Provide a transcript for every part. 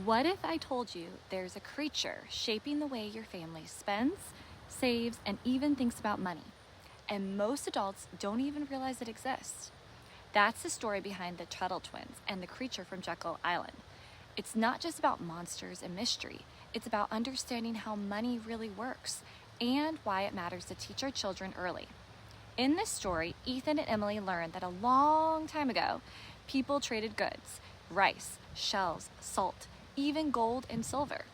What if I told you there's a creature shaping the way your family spends, saves, and even thinks about money, and most adults don't even realize it exists? That's the story behind the Tuttle Twins and the creature from Jekyll Island. It's not just about monsters and mystery, it's about understanding how money really works and why it matters to teach our children early. In this story, Ethan and Emily learned that a long time ago, people traded goods, rice, shells, salt, even gold and silver.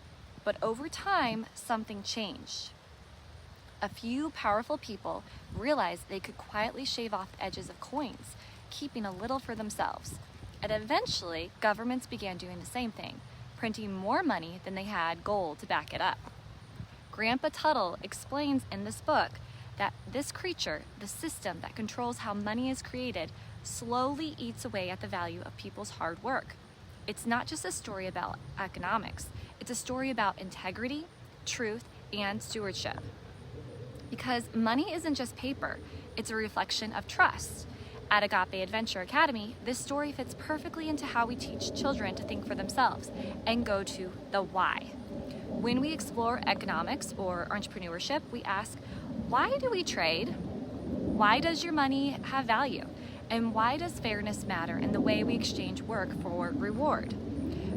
But over time, something changed. A few powerful people realized they could quietly shave off the edges of coins, keeping a little for themselves. And eventually, governments began doing the same thing, printing more money than they had gold to back it up. Grandpa Tuttle explains in this book that this creature, the system that controls how money is created, slowly eats away at the value of people's hard work. It's not just a story about economics, it's a story about integrity, truth, and stewardship. Because money isn't just paper, it's a reflection of trust. At Agape Adventure Academy, this story fits perfectly into how we teach children to think for themselves and go to the why. When we explore economics or entrepreneurship, we ask, why do we trade? Why does your money have value? And why does fairness matter in the way we exchange work for reward?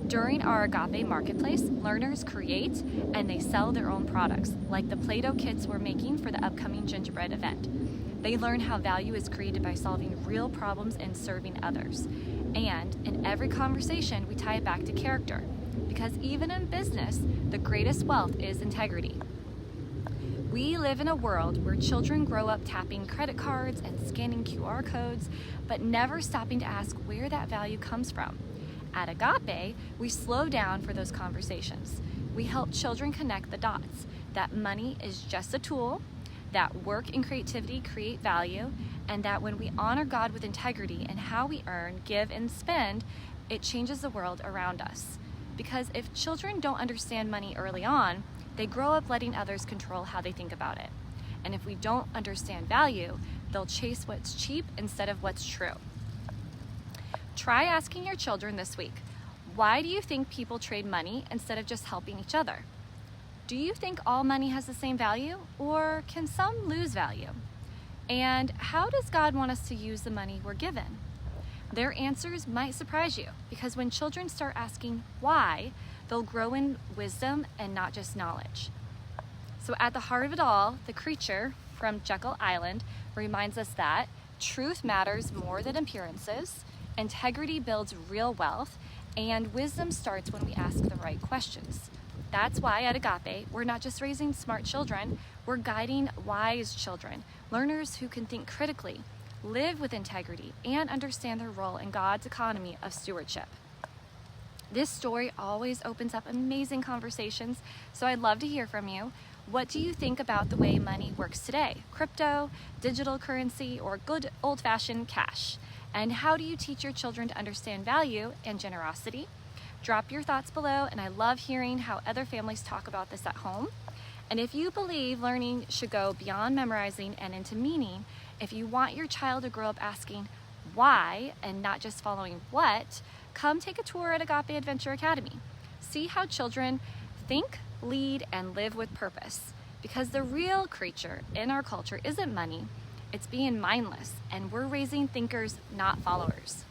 During our Agape Marketplace, learners create and they sell their own products, like the Play-Doh kits we're making for the upcoming gingerbread event. They learn how value is created by solving real problems and serving others. And in every conversation, we tie it back to character, because even in business, the greatest wealth is integrity. We live in a world where children grow up tapping credit cards and scanning QR codes, but never stopping to ask where that value comes from. At Agape, we slow down for those conversations. We help children connect the dots, that money is just a tool, that work and creativity create value, and that when we honor God with integrity in how we earn, give, and spend, it changes the world around us. Because if children don't understand money early on, they grow up letting others control how they think about it. And if we don't understand value, they'll chase what's cheap instead of what's true. Try asking your children this week, why do you think people trade money instead of just helping each other? Do you think all money has the same value, or can some lose value? And how does God want us to use the money we're given? Their answers might surprise you, because when children start asking why, they'll grow in wisdom and not just knowledge. So at the heart of it all, the creature from Jekyll Island reminds us that truth matters more than appearances, integrity builds real wealth, and wisdom starts when we ask the right questions. That's why at Agape, we're not just raising smart children, we're guiding wise children, learners who can think critically, live with integrity, and understand their role in God's economy of stewardship. This story always opens up amazing conversations, so I'd love to hear from you. What do you think about the way money works today? Crypto, digital currency, or good old-fashioned cash? And how do you teach your children to understand value and generosity? Drop your thoughts below, and I love hearing how other families talk about this at home. And if you believe learning should go beyond memorizing and into meaning, if you want your child to grow up asking why and not just following what, come take a tour at Agape Adventure Academy. See how children think, lead, and live with purpose. Because the real creature in our culture isn't money, it's being mindless, and we're raising thinkers, not followers.